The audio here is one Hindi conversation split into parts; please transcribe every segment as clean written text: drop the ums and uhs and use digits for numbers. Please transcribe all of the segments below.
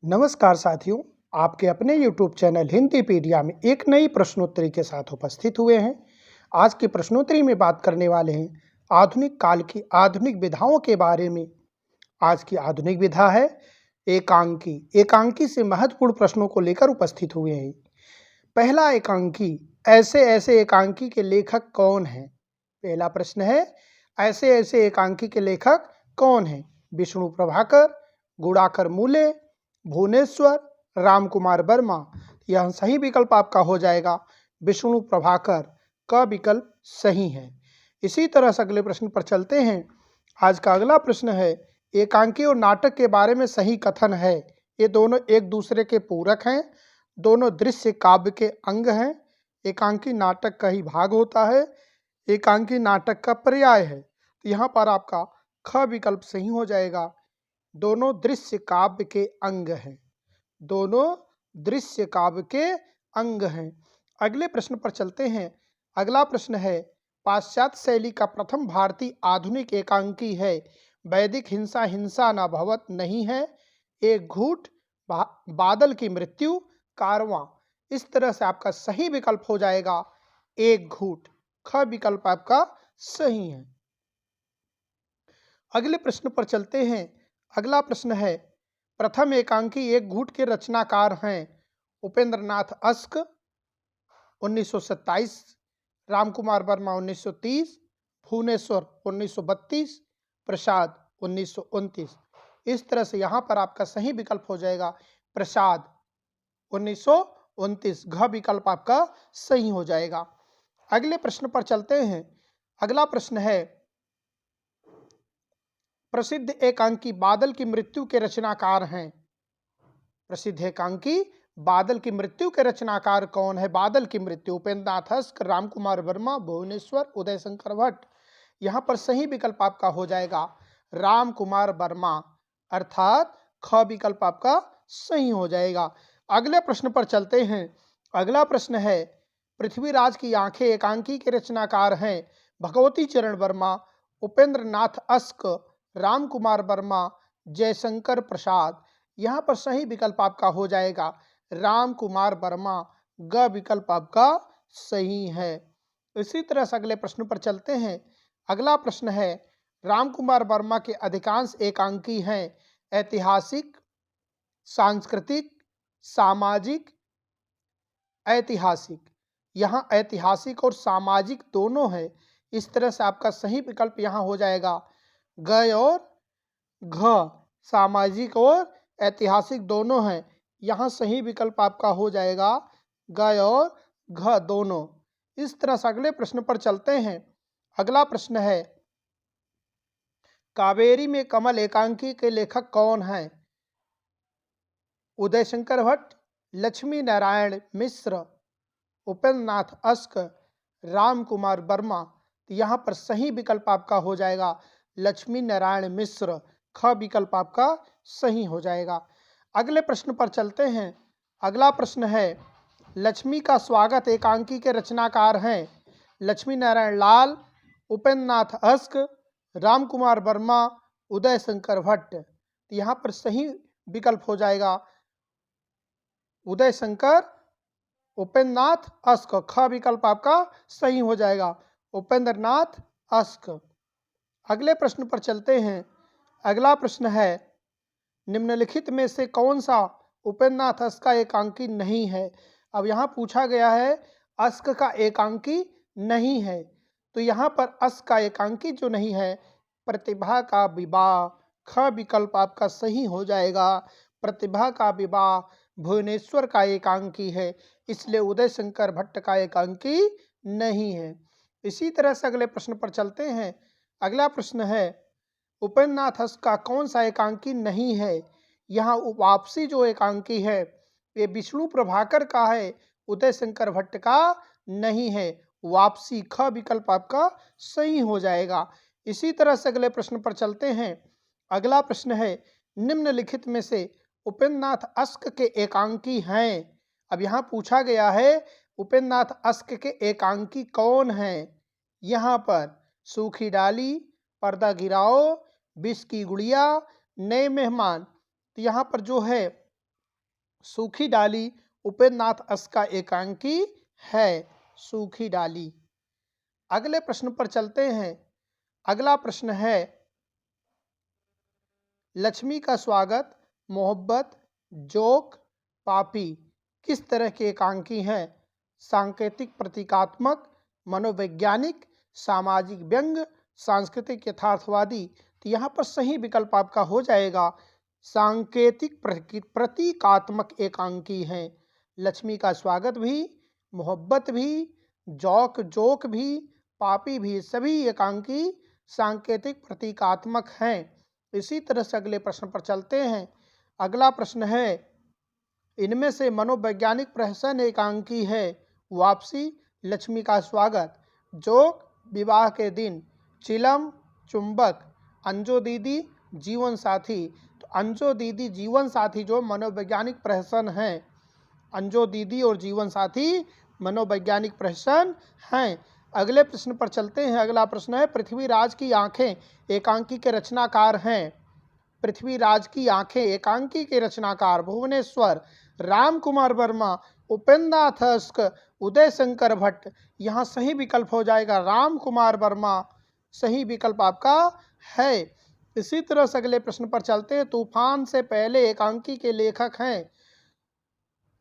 नमस्कार साथियों, आपके अपने YouTube चैनल हिंदीपीडिया में एक नई प्रश्नोत्तरी के साथ उपस्थित हुए हैं। आज की प्रश्नोत्तरी में बात करने वाले हैं आधुनिक काल की आधुनिक विधाओं के बारे में। आज की आधुनिक विधा है एकांकी। एकांकी से महत्वपूर्ण प्रश्नों को लेकर उपस्थित हुए हैं। पहला एकांकी, ऐसे ऐसे एकांकी के लेखक कौन हैं? पहला प्रश्न है, ऐसे ऐसे एकांकी के लेखक कौन हैं? विष्णु प्रभाकर, गुणाकर मूले, भुवनेश्वर, रामकुमार वर्मा। यह सही विकल्प आपका हो जाएगा विष्णु प्रभाकर का विकल्प सही है। इसी तरह से अगले प्रश्न पर चलते हैं। आज का अगला प्रश्न है, एकांकी और नाटक के बारे में सही कथन है। ये दोनों एक दूसरे के पूरक हैं, दोनों दृश्य काव्य के अंग हैं। एकांकी नाटक का ही भाग होता है, एकांकी नाटक का पर्याय है। तो यहाँ पर आपका ख विकल्प सही हो जाएगा। दोनों दृश्य काव्य के अंग हैं, दोनों दृश्य काव्य के अंग हैं। अगले प्रश्न पर चलते हैं। अगला प्रश्न है, पाश्चात्य शैली का प्रथम भारतीय आधुनिक एकांकी है। वैदिक हिंसा हिंसा न भवत नहीं है, एक घूट, बादल की मृत्यु, कारवां। इस तरह से आपका सही विकल्प हो जाएगा एक घूट। ख विकल्प आपका सही है। अगले प्रश्न पर चलते हैं। अगला प्रश्न है, प्रथम एकांकी एक घूट के रचनाकार हैं। उपेंद्र नाथ अस्क 1927, रामकुमार वर्मा 1930, भुवनेश्वर 1932, प्रसाद 1929। इस तरह से यहाँ पर आपका सही विकल्प हो जाएगा प्रसाद 1929। घ विकल्प आपका सही हो जाएगा। अगले प्रश्न पर चलते हैं। अगला प्रश्न है, प्रसिद्ध एकांकी बादल की मृत्यु के रचनाकार हैं। प्रसिद्ध एकांकी बादल की मृत्यु के रचनाकार कौन है? बादल की मृत्यु उपेंद्र नाथ अस्क, रामकुमार वर्मा, भुवनेश्वर, उदय शंकर भट्ट। यहाँ पर सही विकल्प आपका हो जाएगा रामकुमार वर्मा, अर्थात ख विकल्प आपका सही हो जाएगा। अगले प्रश्न पर चलते हैं। अगला प्रश्न है, पृथ्वीराज की आंखें एकांकी के रचनाकार हैं। भगवती चरण वर्मा, उपेंद्र नाथ अस्क, रामकुमार वर्मा, जयशंकर प्रसाद। यहाँ पर सही विकल्प आपका हो जाएगा रामकुमार वर्मा। ग विकल्प आपका सही है। इसी तरह से अगले प्रश्न पर चलते हैं। अगला प्रश्न है, रामकुमार वर्मा के अधिकांश एकांकी हैं ऐतिहासिक, सांस्कृतिक, सामाजिक, ऐतिहासिक। यहाँ ऐतिहासिक और सामाजिक दोनों है। इस तरह से आपका सही विकल्प यहाँ हो जाएगा ग और घ। सामाजिक और ऐतिहासिक दोनों हैं। यहाँ सही विकल्प आपका हो जाएगा ग और घ दोनों। इस तरह से अगले प्रश्न पर चलते हैं। अगला प्रश्न है, कावेरी में कमल एकांकी के लेखक कौन हैं? उदय शंकर भट्ट, लक्ष्मी नारायण मिश्र, उपेंद्र नाथ अस्क, रामकुमार वर्मा। तो यहाँ पर सही विकल्प आपका हो जाएगा लक्ष्मी नारायण मिश्र। ख विकल्प आपका सही हो जाएगा। अगले प्रश्न पर चलते हैं। अगला प्रश्न है, लक्ष्मी का स्वागत एकांकी के रचनाकार हैं। लक्ष्मी नारायण लाल, उपेंद्र नाथ अस्क, रामकुमार वर्मा, उदय शंकर भट्ट। तो यहाँ पर सही विकल्प हो जाएगा उदय शंकर, उपेंद्र नाथ अस्क। ख विकल्प आपका सही हो जाएगा उपेंद्र नाथ अस्क। अगले प्रश्न पर चलते हैं। अगला प्रश्न है, निम्नलिखित में से कौन सा उपेंद्र नाथ अस्क का एकांकी नहीं है? अब यहाँ पूछा गया है अस्क का एकांकी नहीं है, तो यहाँ पर अस्क का एकांकी जो नहीं है, प्रतिभा का विवाह। ख विकल्प आपका सही हो जाएगा। प्रतिभा का विवाह भुवनेश्वर का एकांकी है, इसलिए उदय शंकर भट्ट का एकांकी नहीं है। इसी तरह से अगले प्रश्न पर चलते हैं। अगला प्रश्न है, उपेंद्र नाथ अस्क का कौन सा एकांकी नहीं है? यहाँ वापसी जो एकांकी है ये विष्णु प्रभाकर का है, उदय शंकर भट्ट का नहीं है। वापसी ख विकल्प आपका सही हो जाएगा। इसी तरह से अगले प्रश्न पर चलते हैं। अगला प्रश्न है, निम्नलिखित में से उपेंद्र नाथ अस्क के एकांकी हैं। अब यहाँ पूछा गया है उपेंद्र नाथ अस्क के एकांकी कौन हैं? यहाँ पर सूखी डाली, पर्दा गिराओ, विष की गुड़िया, नए मेहमान। तो यहाँ पर जो है सूखी डाली उपेंद्र नाथ अस का एकांकी है। सूखी डाली। अगले प्रश्न पर चलते हैं। अगला प्रश्न है, लक्ष्मी का स्वागत, मोहब्बत, जोक, पापी किस तरह के एकांकी हैं? सांकेतिक, प्रतीकात्मक, मनोवैज्ञानिक, सामाजिक व्यंग, सांस्कृतिक, यथार्थवादी। तो यहाँ पर सही विकल्प आपका हो जाएगा सांकेतिक प्रतीकात्मक एकांकी हैं। लक्ष्मी का स्वागत भी, मोहब्बत भी, जोक भी, पापी भी, सभी एकांकी सांकेतिक प्रतीकात्मक हैं। इसी तरह से अगले प्रश्न पर चलते हैं। अगला प्रश्न है, इनमें से मनोवैज्ञानिक प्रहसन एकांकी है? वापसी, लक्ष्मी का स्वागत, जोक, विवाह के दिन, चिलम, चुंबक, अंजो दीदी, जीवन साथी। तो अंजो दीदी, जीवन साथी जो मनोवैज्ञानिक प्रहसन है, अंजो दीदी और जीवन साथी मनोवैज्ञानिक प्रहसन हैं। अगले प्रश्न पर चलते हैं। अगला प्रश्न है, पृथ्वीराज की आंखें एकांकी के रचनाकार हैं? पृथ्वीराज की आंखें एकांकी के रचनाकार भुवनेश्वर, राम कुमार वर्मा, उपेंद्र नाथ अस्क, उदय शंकर भट्ट। यहाँ सही विकल्प हो जाएगा राम कुमार वर्मा, सही विकल्प आपका है। इसी तरह से अगले प्रश्न पर चलते हैं। तूफान से पहले एकांकी के लेखक हैं?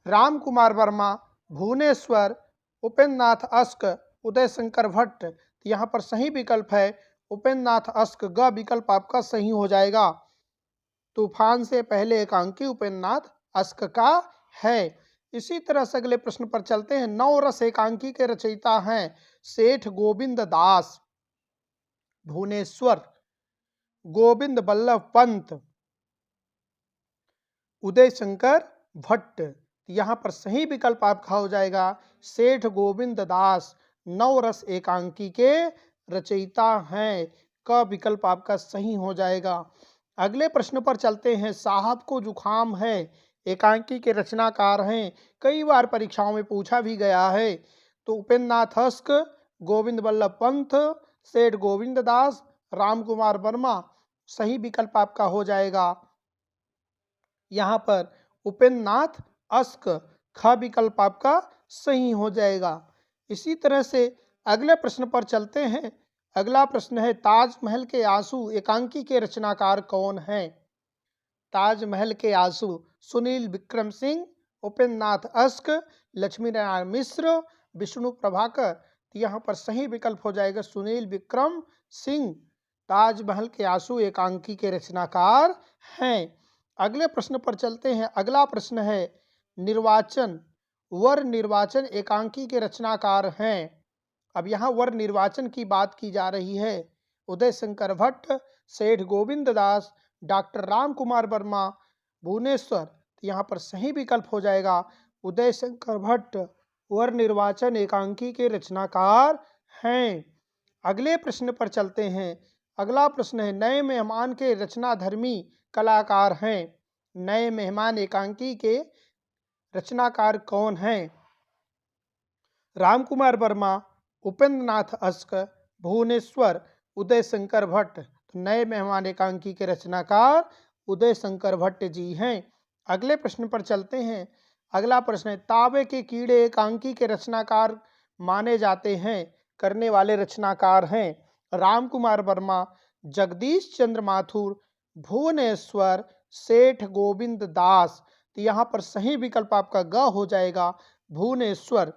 राम कुमार वर्मा, भुवनेश्वर, उपेंद्र नाथ अस्क, उदय शंकर भट्ट। तो यहाँ पर सही विकल्प है उपेंद्र नाथ अस्क, ग विकल्प आपका सही हो जाएगा। तूफान से पहले एकांकी उपेंद्र नाथ अस्क का है। इसी तरह से अगले प्रश्न पर चलते हैं। नवरस एकांकी के रचयिता हैं? सेठ गोविंद दास, भुवनेश्वर, गोविंद बल्लभ पंत, उदय शंकर भट्ट। यहाँ पर सही विकल्प आपका हो जाएगा सेठ गोविंद दास, नवरस एकांकी के रचयिता हैं। क विकल्प आपका सही हो जाएगा। अगले प्रश्न पर चलते हैं। साहब को जुखाम है एकांकी के रचनाकार हैं? कई बार परीक्षाओं में पूछा भी गया है। तो उपेंद्र नाथ अस्क, गोविंद बल्लभ पंत, सेठ गोविंद दास, राम कुमार वर्मा। सही विकल्प आपका हो जाएगा यहाँ पर उपेंद्र नाथ अस्क, ख विकल्प आपका सही हो जाएगा। इसी तरह से अगले प्रश्न पर चलते हैं। अगला प्रश्न है, ताजमहल के आंसू एकांकी के रचनाकार कौन हैं? ताजमहल के आंसू सुनील विक्रम सिंह, उपेंद्र नाथ अस्क, लक्ष्मी नारायण मिश्र, विष्णु प्रभाकर। तो यहाँ पर सही विकल्प हो जाएगा सुनील विक्रम सिंह, ताजमहल के आंसू एकांकी के रचनाकार हैं। अगले प्रश्न पर चलते हैं। अगला प्रश्न है, निर्वाचन, वर निर्वाचन एकांकी के रचनाकार हैं? अब यहाँ वर निर्वाचन की बात की जा रही है। उदय शंकर भट्ट, सेठ गोविंद दास, डॉक्टर राम कुमार वर्मा, भुवनेश्वर। तो यहाँ पर सही विकल्प हो जाएगा उदय शंकर भट्ट, वर निर्वाचन एकांकी के रचनाकार हैं। अगले प्रश्न पर चलते हैं। अगला प्रश्न है, नए मेहमान के रचनाधर्मी कलाकार हैं? नए मेहमान एकांकी के रचनाकार कौन हैं? राम कुमार वर्मा, उपेंद्र नाथ अस्क, भुवनेश्वर, उदय शंकर भट्ट। तो नए मेहमान एकांकी के रचनाकार उदय शंकर भट्ट जी हैं। अगले प्रश्न पर चलते हैं। अगला प्रश्न है, तांबे के कीड़े एकांकी के रचनाकार माने जाते हैं? करने वाले रचनाकार हैं राम कुमार वर्मा, जगदीश चंद्र माथुर, भुवनेश्वर, सेठ गोविंद दास। तो यहाँ पर सही विकल्प आपका ग हो जाएगा भुवनेश्वर,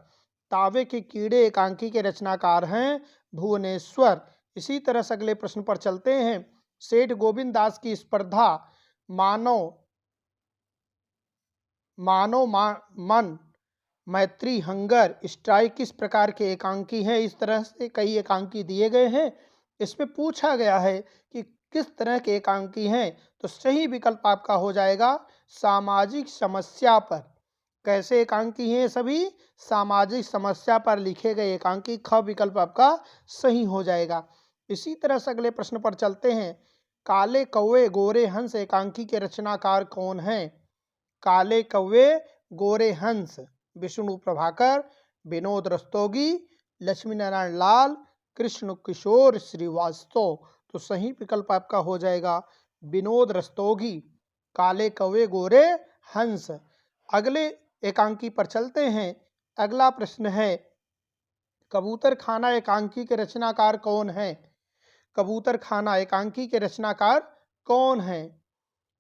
तांबे के कीड़े एकांकी के रचनाकार हैं भुवनेश्वर। इसी तरह से अगले प्रश्न पर चलते हैं। सेठ गोविंद दास की स्पर्धा मन, मैत्री, हंगर, स्ट्राइक किस प्रकार के एकांकी हैं? इस तरह से कई एकांकी दिए गए हैं। इसमें पूछा गया है कि किस तरह के एकांकी हैं, तो सही विकल्प आपका हो जाएगा सामाजिक समस्या पर। कैसे एकांकी हैं? सभी सामाजिक समस्या पर लिखे गए एकांकी, ख विकल्प आपका सही हो जाएगा। इसी तरह से अगले प्रश्न पर चलते हैं। काले कौवे गोरे हंस एकांकी के रचनाकार कौन हैं? काले कौवे गोरे हंस, विष्णु प्रभाकर, विनोद रस्तोगी, लक्ष्मी नारायण लाल, कृष्ण किशोर श्रीवास्तव। तो सही विकल्प आपका हो जाएगा विनोद रस्तोगी, काले कौवे गोरे हंस। अगले एकांकी पर चलते हैं। अगला प्रश्न है, कबूतर खाना एकांकी के रचनाकार कौन है? कबूतर खाना एकांकी के रचनाकार कौन है?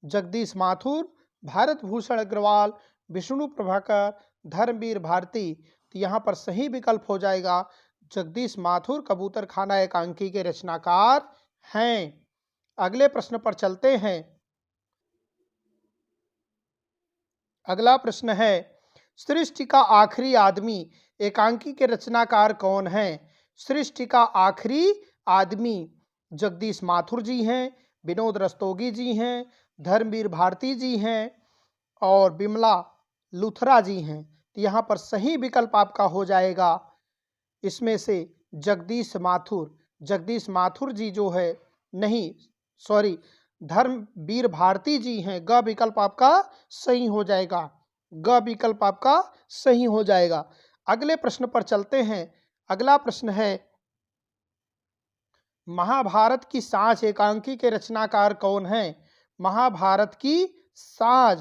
जगदीश माथुर, भारत भूषण अग्रवाल, विष्णु प्रभाकर, धर्मवीर भारती। तो यहाँ पर सही विकल्प हो जाएगा जगदीश माथुर कबूतर खाना एकांकी के रचनाकार हैं। अगले प्रश्न पर चलते हैं। अगला प्रश्न है, सृष्टि का आखिरी आदमी एकांकी के रचनाकार कौन है? सृष्टि का आखिरी आदमी जगदीश माथुर जी हैं, विनोद रस्तोगी जी हैं, धर्मवीर भारती जी हैं और बिमला लुथरा जी हैं। तो यहाँ पर सही विकल्प आपका हो जाएगा इसमें से जगदीश माथुर जी जो है, नहीं सॉरी, धर्मवीर भारती जी हैं। ग विकल्प आपका सही हो जाएगा, ग विकल्प आपका सही हो जाएगा। अगले प्रश्न पर चलते हैं। अगला प्रश्न है, महाभारत की साँझ एकांकी के रचनाकार कौन है? महाभारत की साँझ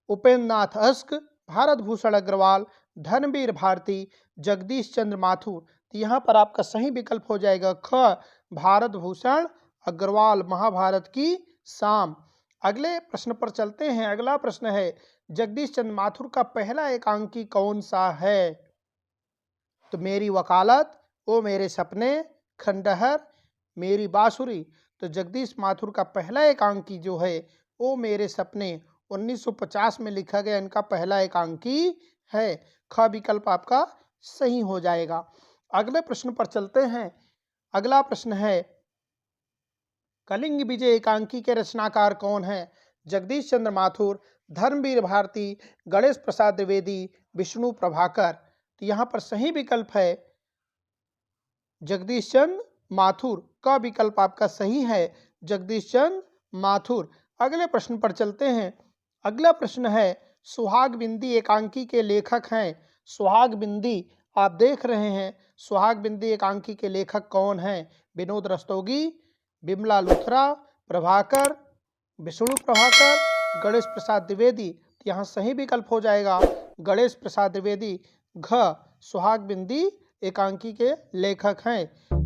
उपेंद्र नाथ अस्क, भारत भूषण अग्रवाल, धर्मवीर भारती, जगदीश चंद्र माथुर। तो यहाँ पर आपका सही विकल्प हो जाएगा ख, भारत भूषण अग्रवाल, महाभारत की शाम। अगले प्रश्न पर चलते हैं। अगला प्रश्न है, जगदीश चंद्र माथुर का पहला एकांकी कौन सा है? तो मेरी वकालत, ओ मेरे सपने, खंडहर, मेरी बांसुरी। तो जगदीश माथुर का पहला एकांकी जो है ओ मेरे सपने 1950 में लिखा गया इनका पहला एकांकी है। ख विकल्प आपका सही हो जाएगा। अगले प्रश्न पर चलते हैं। अगला प्रश्न है, कलिंग विजय एकांकी के रचनाकार कौन है? जगदीश चंद्र माथुर, धर्मवीर भारती, गणेश प्रसाद द्विवेदी, विष्णु प्रभाकर। तो यहाँ पर सही विकल्प है जगदीश चंद्र माथुर। का विकल्प आपका सही है, जगदीश चंद्र माथुर। अगले प्रश्न पर चलते हैं। अगला प्रश्न है, सुहाग बिंदी एकांकी के लेखक हैं। सुहाग बिंदी आप देख रहे हैं, सुहाग बिंदी एकांकी के लेखक कौन हैं? विनोद रस्तोगी, बिमला लुथरा, प्रभाकर, विष्णु प्रभाकर, गणेश प्रसाद द्विवेदी। यहाँ सही विकल्प हो जाएगा गणेश प्रसाद द्विवेदी। घ सुहाग बिंदी एकांकी के लेखक हैं।